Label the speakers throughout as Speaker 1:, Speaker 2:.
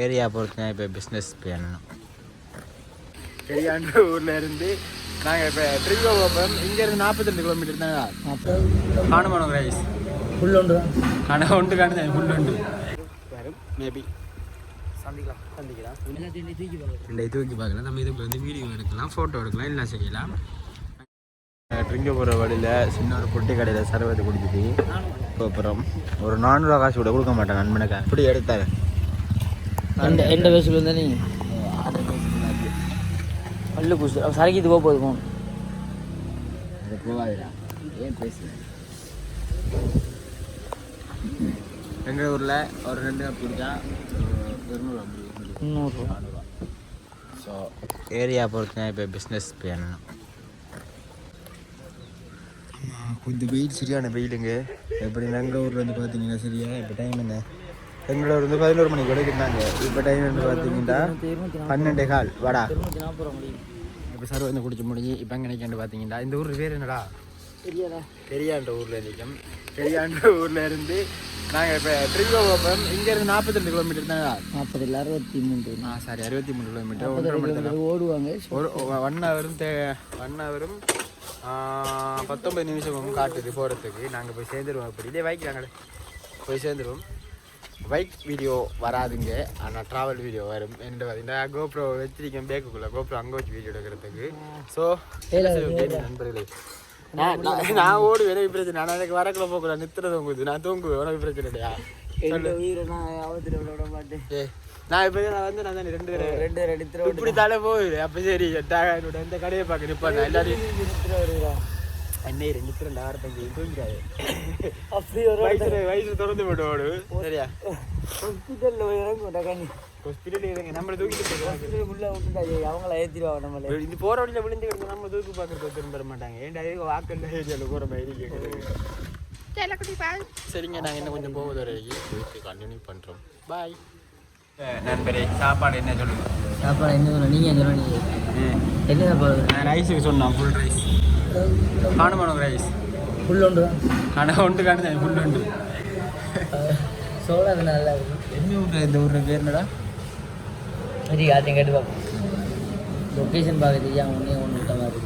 Speaker 1: Area பொறுத்து இப்போ business பண்ணணும். பெரியாண்ட ஊரில் இருந்து நாங்கள் இப்போ ட்ரிங்கோ போகிறோம். இங்கேருந்து 42 கிலோமீட்டர் தான் காணுமானோம் ரைஸ் ஃபுல்லுண்டு உண்டு காணுது ஃபுல்லுண்டு வரும். மேபி சந்திக்கலாம் தூக்கி பார்க்கலாம். நம்ம இதுக்கு வந்து வீடியோ எடுக்கலாம், ஃபோட்டோ எடுக்கலாம், எல்லாம் செய்யலாம். ட்ரிங்கோ போகிற வழியில் சின்ன ஒரு பொட்டி கடையில் சர்வத்தை குடிச்சிட்டு அப்புறம் ஒரு 400 காசு கூட கொடுக்க மாட்டேன் நண்பனுக்கு. அப்படி எடுத்தாரு
Speaker 2: எந்த வயசுல இருந்தா நீ பல்லு பூசு சரக்கு இது போகுது போகணும்.
Speaker 1: அது போகாதுடா, ஏன் பேசு. எங்கள் ஊரில் ஒரு 2 கப் குடிச்சா 200 ஸோ ஏரியா பொறுத்து இப்போ பிஸ்னஸ் பண்ணணும். கொஞ்சம் வெயில் சரியான வெயிலுங்க. எப்படி எங்கள் ஊரில் வந்து பார்த்தீங்கன்னா சரியா இப்போ டைம் என்ன, எங்களோட வந்து 11 மணிக்கு கிடைக்கிறாங்க. இப்போ டைம் வந்து பார்த்தீங்கன்னா 12:15 வாடா. இப்போ சார் வந்து குடிச்சு முடிஞ்சு இப்போ எங்கே நிற்காண்டு பார்த்தீங்கன்னா இந்த ஊர் பேர் என்னடா பெரியாண்ட ஊரில் நிற்கும். பெரியாண்ட ஊரில் இருந்து நாங்கள் இப்போ ட்ரிங்கோ போகிறோம். இங்கேருந்து 42 கிலோமீட்டர் தான்.
Speaker 2: 40 இல்லை 63.
Speaker 1: Sorry 63 kilometre. 1.5 மணி நேரம்
Speaker 2: ஓடுவாங்க.
Speaker 1: ஒரு 1 ஹவரும் 19 நிமிஷமும் காட்டுது போகிறதுக்கு. நாங்கள் போய் சேர்ந்துருவோம். அப்படி இதே பைக் நாங்கள் போய் சேர்ந்துருவோம். பைக் வீடியோ வராதுங்க, ஆனால் ட்ராவல் வீடியோ வரும். என்ன பார்த்தீங்கன்னா கோப்ரோ வச்சிருக்கேன் பேக்குக்குள்ளே. கோப்ரோ அங்கே வச்சு வீடியோ எடுக்கிறதுக்கு. ஸோ நண்பர்களே நான் ஓடுவேன், எனக்கு பிரச்சனை. நான் அதுக்கு வரக்குள்ள போக்குள்ள நித்துறது தூங்குது, நான் தூங்குவேன், உனக்கு பிரச்சனை இல்லையா? நான் இப்போ வந்து நான் தானே 2 எடுத்து இப்படி தலை போகுது. அப்போ சரி என்னோட இந்த கடையை பார்க்க நிற்பாங்க எல்லாரையும் அன்னைய 2 வாரத்தஞ்சு தூங்கிடாது. அப்படி ஒரு வயசு திறந்து விட்டு ஓடு சரியா. ஹாஸ்பிட்டல் இறங்க நம்மளை தூக்கிட்டு
Speaker 2: அவங்கள ஏற்றிடுவாங்க. நம்மள
Speaker 1: இது போகிற வழியில் விழுந்து கிடந்து நம்ம தூக்கி பார்க்குறது திரும்ப தர மாட்டாங்க. ஏன்டா வாக்கல் ஏரியாவில் போகிற மாதிரி கேட்குறது. சரிங்க, நாங்கள் இன்னும் கொஞ்சம் போகுது வரைக்கும் கண்டினியூ பண்ணுறோம். பாய் நண்பரே. சாப்பாடு என்ன சொல்லுங்க?
Speaker 2: சாப்பாடு என்ன சொல்ல நீங்கள் என்ன சொல்லுங்க? என்ன சாப்பாடு?
Speaker 1: ரைஸுக்கு சொன்னோம் ஃபுல் ரைஸ். காணுமானோம் ரைஸ்
Speaker 2: ஃபுல்லுண்டு
Speaker 1: உண்டு காணுது ஃபுல்லுண்டு.
Speaker 2: சோளம் நல்லா இருக்கும்.
Speaker 1: என்ன ஊர் இந்த ஊரில் பேர் என்னடா?
Speaker 2: சரி யார்ட்டையும் கேட்டு பார்ப்போம். லொக்கேஷன் பார்க்குறது ஏன் ஒன்று விட்ட மாதிரி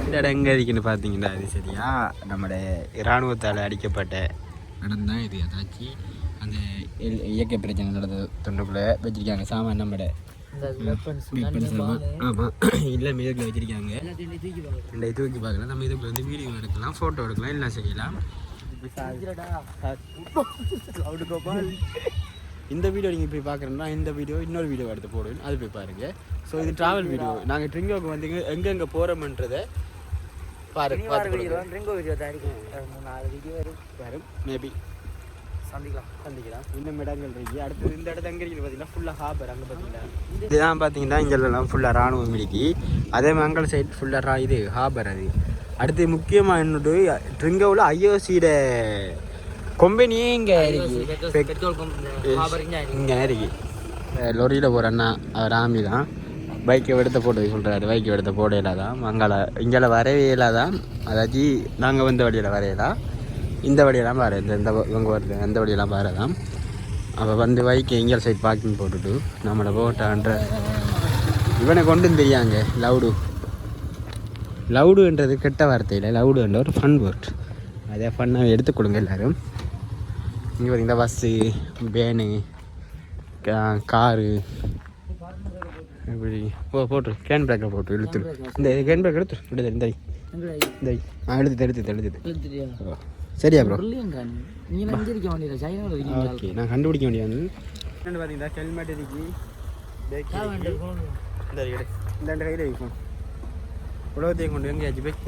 Speaker 1: இந்த இடம் எங்கே இருக்குன்னு பார்த்தீங்கன்னா அது சரியா நம்முடைய இராணுவத்தால் அடிக்கப்பட்ட இடம் தான் இது. அதாச்சும் அந்த இயற்கை பிரச்சனை நடந்த தொண்டுக்குள்ளே வச்சுருக்காங்க சாமான் நம்மட. ஆமாம் இல்லை மிதக்கில் வச்சுருக்காங்க. இந்த தூக்கி பார்க்கலாம். நம்ம இதுக்கு வந்து வீடியோ எடுக்கலாம், ஃபோட்டோ எடுக்கலாம், எல்லாம் செய்யலாம். இந்த வீடியோ நீங்கள் போய் பார்க்குறேன்னா இந்த வீடியோ இன்னொரு வீடியோ எடுத்து போடுவேன், அது போய் பாருங்கள். ஸோ இது ட்ராவல் வீடியோ. நாங்கள் ட்ரிங்கோக்கு வந்து எங்கெங்கே போகிறோம்ன்றதை பாருங்க.
Speaker 2: ட்ரிங்கோ வீடியோ தான் இருக்கும். 3-4 வீடியோ
Speaker 1: வரும். மேபி சந்திக்கலாம். இன்னும் இடங்கள் இருக்கு. அடுத்தது இந்த இடத்து எங்கே இருக்குது பார்த்தீங்கன்னா ஃபுல்லாக ஹாபர். அங்கே பார்த்தீங்கன்னா இதுதான் பார்த்தீங்கன்னா இங்கெல்லாம் ஃபுல்லாக ராணுவம் இருக்கு. அதே மாதிரி அங்கே சைட் ஃபுல்லாக இது ஹாபர். அது அடுத்து முக்கியமாக என்னோட ட்ரிங்கோவில் ஐஓசியோட கம்பெனியே இங்கே இருக்கு. இங்கே இருக்கு. லொரியில் போகிற அண்ணா அவர் ஆமி தான். பைக்கை எடுத்த போட்டு சொல்கிறாரு. பைக்கை எடுத்த போட இல்லாதான் அங்கால இங்கே வரவே இல்லாதான். அதாச்சும் நாங்கள் வந்த வழியில் வரையலாம், இந்த வழியெல்லாம் பாரு, இந்த இவங்க வருது அந்த வழியெல்லாம் பாருதான். அப்போ வந்து பைக்கை இங்கே சைட் பார்க்கிங் போட்டுட்டு நம்மளை போட்டான்ற இவனை கொண்டு தெரியாங்க. லவுடுன்றது கெட்ட வார்த்தையில், லவுடுன்ற ஒரு ஃபன் வேர்ட். அதே ஃபன்னாக எடுத்துக்கொடுங்க எல்லோரும். இங்கே பார்த்தீங்கன்னா பஸ்ஸு, வேனு, காரு இப்படி போட்டு கேன் பேக்கை போட்டு இழுத்துடு. இந்த கேன் பேக் எடுத்து இந்த எடுத்து சரியா ப்ரோ? ஓகே, நான் கண்டுபிடிக்க வேண்டியது பார்த்தீங்கன்னா ஹெல்மெட் இருக்கு, இந்த கையில் இருக்கும். உலகத்தையும் கொண்டு எங்கேயாச்சும் போய்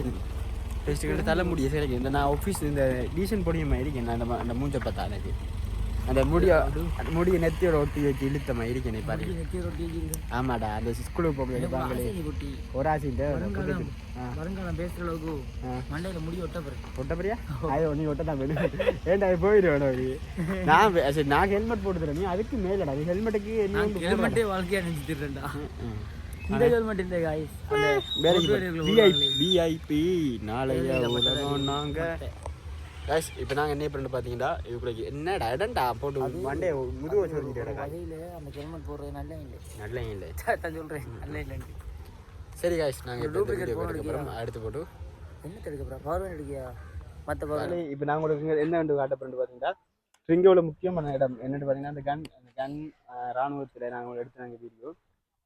Speaker 1: டெஸ்ட்டு தள்ள முடியும். சரி, இந்த நான் ஆஃபீஸ் இந்த டீசன்ட் பொடியமாக இருக்கேன். நான் அந்த மூஞ்சை பார்த்தா எனக்கு அந்த முடியை நெத்தியோட ஒட்டி வச்சு இழுத்த மாதிரி இருக்கேன் பாரு. ஆமாடா, அந்த ஸ்கூலுக்கு போகும்போது ஒரு ஆசைட்டு
Speaker 2: வருங்காலம் பேசுகிற அளவுக்கு மண்டையில் முடி
Speaker 1: ஒட்டப்பறியா? அது நீ ஒட்ட தான் வேணும். ஏன்டா அது போயிடுவேன். நான் ஹெல்மெட் போட்டு தரேன், நீ அதுக்கு மேலடா. நீ ஹெல்மெட்டுக்கு
Speaker 2: ஹெல்மெட்டே வாழ்க்கையாக நினைச்சிட்டுறேன்டா. இந்த ஹெல்மெட் இந்த காய்ஸ்
Speaker 1: விஐபி நாளைய உலகம் நாங்கள் கைஸ் இப்போ நாங்கள் என்ன பண்ணுறது பார்த்தீங்கன்னா இதுக்குள்ள என்னடா இடம்டா போட்டு மண்டே முதுகு வச்சு வச்சுட்டு
Speaker 2: வகையில் அந்த ஹெல்மெட் போடுறது நல்ல இல்லை சொல்கிறேன் நல்ல இல்லைன்னு.
Speaker 1: சரி கைஸ் நாங்கள் இப்போ அடுத்து போட்டு
Speaker 2: என்ன எடுக்க பவர் எடுக்கியா மற்ற பவர்.
Speaker 1: இப்போ நான் உங்களுக்கு என்ன வந்து காட்ட பண்ணிட்டு பார்த்தீங்கன்னா ட்ரிங்கோவில் முக்கியமான இடம் என்னென்னு பார்த்தீங்கன்னா அந்த கன் ராணுவத்தில் நாங்கள் எடுத்து நாங்கள் வீடியோ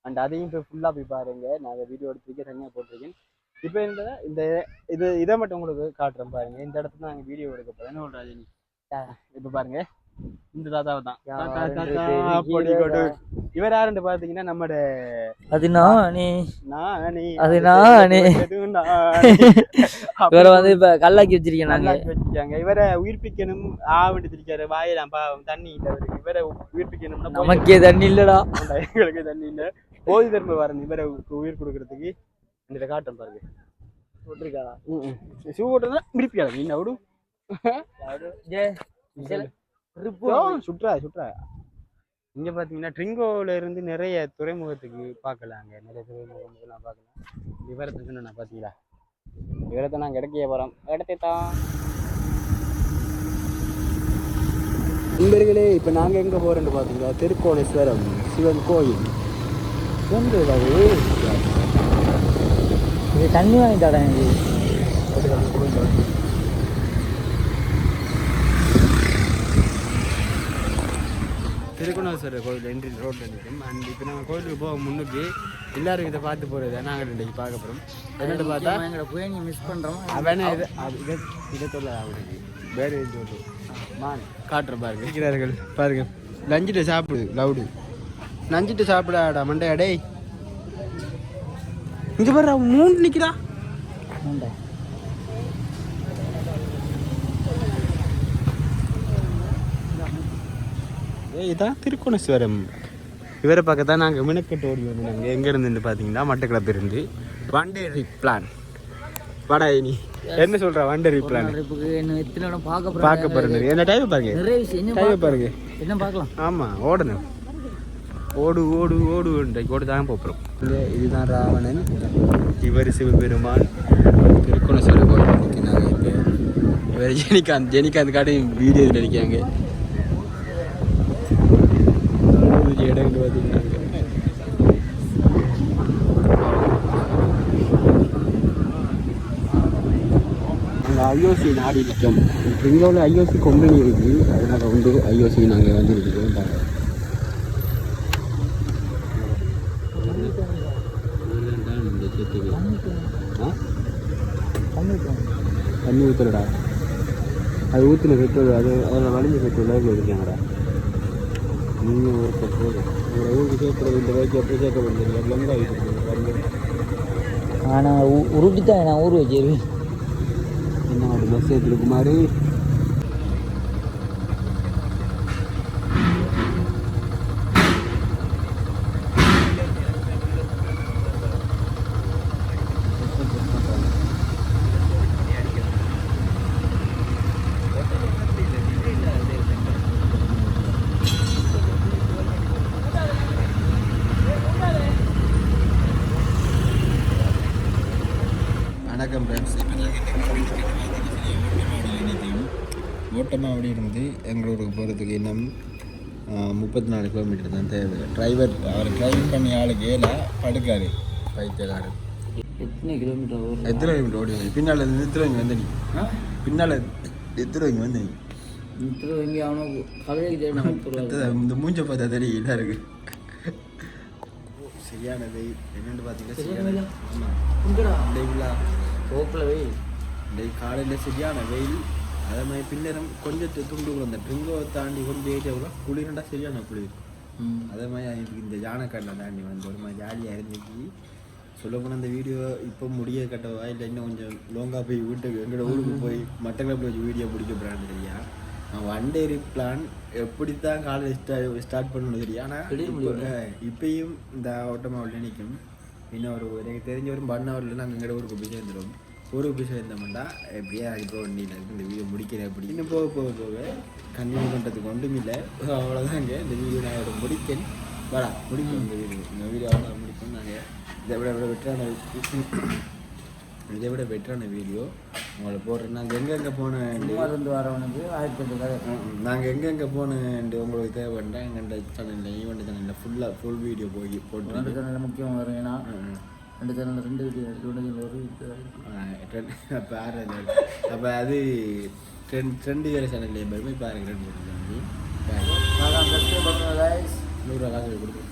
Speaker 1: அண்ட் அதையும் இப்போ ஃபுல்லாக போய் பாருங்க. நான் வீடியோ எடுத்துருக்கேன், தனியாக போட்டிருக்கேன். இப்போ இந்த இதை மட்டும் உங்களுக்கு காட்டுறேன் பாருங்க. இந்த இடத்துல நாங்கள் வீடியோ எடுக்க போகிறோம். என்ன சொல்கிறா ஜெனி? இப்போ பாருங்க இந்த தாத்தாவை தான் இவர் யாருன்னு பார்த்தீங்கன்னா நம்மட
Speaker 2: இவரை வந்து இப்போ கல்லாக்கி வச்சிருக்கேன் நாங்கள்
Speaker 1: வச்சிருக்காங்க. இவரை உயிர்ப்பிக்கணும் ஆவண்டு திரிக்காரு வாயலாம் பாவம் தண்ணி இல்லை இவரை உயிர்ப்பிக்கணும்னா
Speaker 2: நமக்கே தண்ணி இல்லடா,
Speaker 1: எங்களுக்கு தண்ணி இல்லை. போதி தர்ம வரணும் இவரை உயிர் கொடுக்கறதுக்கு. இந்த காட்டம் பாருங்க
Speaker 2: போட்டிருக்காடா
Speaker 1: ஷூ போட்டுதான் விருப்பிக்காது நீ அவடு சுற்றா இங்க பாத்தீங்கன்னா ட்ரிங்கோல இருந்து நிறைய துறைமுகத்துக்கு பார்க்கலாங்க. நிறைய துறைமுகம்லாம் பார்க்கலாம். விவரத்தை சொன்ன பாத்தீங்களா? விவரத்தை நாங்க கிடைக்க போறோம். இடத்தான் நண்பர்களே இப்ப நாங்க எங்க போறோம்னு பாத்தீங்களா திருக்கோணேஸ்வரம் சிவன் கோயில்.
Speaker 2: இது தண்ணி வாங்கிட்டாடா எனக்கு.
Speaker 1: திருக்கோணேஸ்வரர் கோயில் என்ட்ரி ரோட்டில் நிற்கும். அண்ட் இப்போ நாங்கள் கோயிலுக்கு போக முன்னுக்கு எல்லாரும் இதை பார்த்து போகிறது நாங்கள் இன்றைக்கி பார்க்க போகிறோம். என்னென்னு பார்த்தா
Speaker 2: எங்களை போய் நீங்கள் மிஸ் பண்ணுறோம்.
Speaker 1: அவனே இதை சொல்ல அவனுக்கு வேறு சொல்லு மான் காட்டுற பாருங்க இருக்கிறார்கள் பாருங்க. லஞ்சிட்டு சாப்பிடு லவுடு லஞ்சிட்டு சாப்பிடாடா மண்டையா டேய். இங்கே பாரு அவன் மூணு நிற்கிறா. இதான் திருக்கோணேஸ்வரம். இவரை பார்க்க தான் நாங்கள் மினக்கட்டு ஓடி வந்தோம். நாங்கள் எங்கேருந்து பார்த்தீங்கன்னா மட்டக்களப்பு இருந்து வண்டேரி பிளான் வாடா. நீ என்ன சொல்கிற வண்டேரி பிளான் பார்க்க போகிறேன். என்ன டைம் பாருங்க, டைம் பாருங்க
Speaker 2: என்ன பார்க்கலாம்.
Speaker 1: ஆமாம் ஓடணும், ஓடு ஓடு ஓடு ஓடு தான் போகிறோம். இதுதான் ராவணன், இவர் சிவபெருமான். திருக்கோணேஸ்வரர் கோயில் நாங்கள் இப்போ இவர் ஜெனிகாந்த் காட்டி வீடியோ நடிக்காங்க. இடங்கள் பார்த்தீங்கன்னா அங்கே ஐஓசி நாடி இருக்கோம். ட்ரிங்கோவில் ஐஓசி கம்பெனி இருக்குது, அதனால் வந்து ஐஓசி நாங்கள் வந்து இருக்கோம். தண்ணி ஊற்றுலடா, அது ஊற்றின பெட்ரோல் அது அதில் வலிஞ்ச பெட்ரோல் லைவில் இருக்காங்கடா. நீங்கள் ஒரு பெட்ரோல் ஒரு ஊருக்கு சேர்க்குறது இந்த வயசு எப்படி சேர்க்க முடியல லொங்க ஆகிட்டு.
Speaker 2: ஆனால் உருட்டி தான் நான் ஊர் வச்சிருவேன்.
Speaker 1: என்ன ஒரு பஸ் ஏற்றிருக்கு மாதிரி வணக்கம் ஃப்ரெண்ட்ஸ். ஓட்டமாக இருந்து எங்களூருக்கு போகிறதுக்கு இன்னும் 34 கிலோமீட்டர் தான் தேவை. டிரைவர் அவர் டிரைவிங் பண்ணி ஆளுக்கு ஏழா படுக்காரு பைத்தியக்காரர்.
Speaker 2: எத்தனை கிலோமீட்டர்
Speaker 1: ஓடுவாங்க. பின்னால் எத்தனை வந்து நீ பின்னால் எத்தனை வந்து நீ இந்த மூஞ்ச பார்த்தா தெரியும் இதாக இருக்கு. சரியான வெயில் என்னென்னு பார்த்தீங்கன்னா காலையில் சரியான வெயில். அதே மாதிரி பின்னரம் கொஞ்சம் துண்டுகள் அந்த ட்ரிங்கோ தாண்டி கொஞ்சம் ஏரியாவில் குளிரண்டா சரியான குளிர். அதே மாதிரி எனக்கு இந்த யானைக்காட்டில் தாண்டி வந்து ஒரு மாதிரி ஜாலியாக இருந்துச்சு. சொல்லப்போனால் அந்த வீடியோ இப்போ முடிய கட்டவா இல்லை இன்னும் கொஞ்சம் லோங்காக போய் வீட்டுக்கு எங்களோட ஊருக்கு போய் மட்டக்களப்பில் வச்சு வீடியோ பிடிக்க போகிறான்னு தெரியா. நான் வண்டேரி பிளான் எப்படித்தான் காலேஜ் ஸ்டார்ட் பண்ணணும் தெரியும். ஆனால் இப்பயும் இந்த ஓட்டமாக நிற்கும். இன்னும் எனக்கு தெரிஞ்ச ஒரு 1 ஹவரில் நாங்கள் எங்களோட ஊருக்கு போய் சேர்ந்துடும். ஊருக்கு போய் சேர்ந்தோம்னா எப்படியா இப்போ வண்டியில் இருக்குது இந்த வீடியோ முடிக்கிறேன். எப்படி இன்னும் போக போக போக கன்டினியூ பண்ணுறதுக்கு ஒன்றும் இல்லை. அவ்வளோதாங்க இந்த வீடியோ நான் முடிக்கேன். வாடா முடிக்கணும் இந்த வீடியோ அவ்வளோ முடிக்கணும். நாங்கள் இதை விட வெற்றான இதை விட பெட்டரான வீடியோ உங்களை போடுறேன். நாங்கள் எங்கெங்கே போனேன்
Speaker 2: இருந்து வரவனுக்கு 1008
Speaker 1: நாங்கள் எங்கெங்கே போனேன் உங்களுக்கு தேவைண்டா எங்கள் சேனலில் ஈவெண்ட் சேனலில் ஃபுல் வீடியோ போய் போட்டு
Speaker 2: 2 சேனலில் முக்கியம் வரும். ஏன்னா 2 சேனலில் 2 சேனல் வரும்.
Speaker 1: அப்போ அப்போ அது ட்ரெண்டு வேறு சேனல்லையே பாருங்க பாருங்க 2 சேனல் 100 ரூபா காசு கொடுப்போம்.